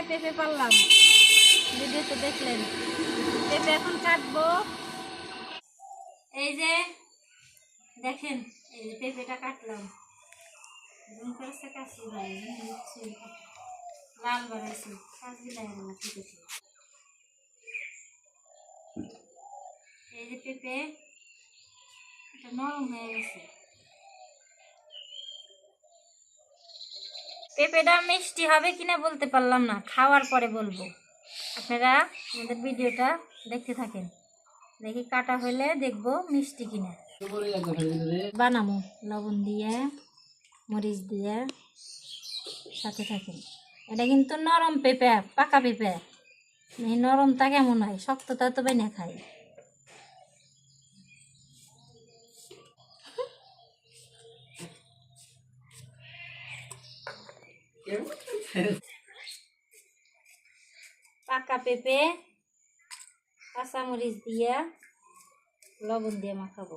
পেঁপে পারলাম, ভিডিও তো দেখলেন। পেঁপে এখন কাটবো। এই যে দেখেন, এই যে পেঁপেটা কাটলাম, লাল বাড়াইছি, এই যে পেঁপে এটা নরম হয়ে গেছে। পেঁপেটা মিষ্টি হবে কিনা বলতে পারলাম না, খাওয়ার পরে বলবো। আপনারা আমাদের ভিডিওটা দেখতে থাকেন, দেখি কাটা হলে দেখবো মিষ্টি কিনা। বানাবো লবণ দিয়ে, মরিচ দিয়ে, সাথে থাকেন। এটা কিন্তু নরম পেঁপে, পাকা পেঁপে। এই নরমটা কেমন হয়, শক্তটা তো বেনে খাই। পাকা পেঁপে কাঁচামরিচ দিয়ে লবণ দিয়ে মাখাবো,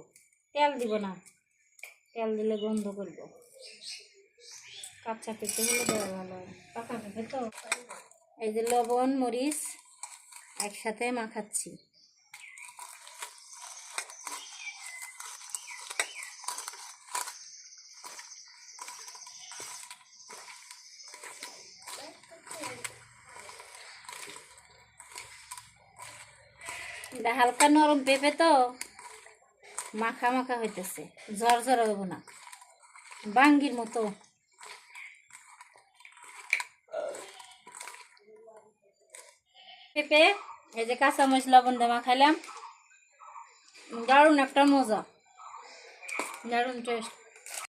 তেল দিব না, তেল দিলে গন্ধ করবো। কাঁচা পেঁপে হলে দেওয়া ভালো হয়, পাকা পেঁপে তো। এই যে লবণ মরিচ একসাথে মাখাচ্ছি। এটা হালকা নরম পেঁপে তো, মাখা মাখা হইতেছে, ঝরঝর হইব না, বাঙ্গির মতো। পেঁপে এই যে কাঁচামরিচ লবণ দিয়ে মাখাইলাম, দারুণ একটা মজা, দারুণ টেস্ট।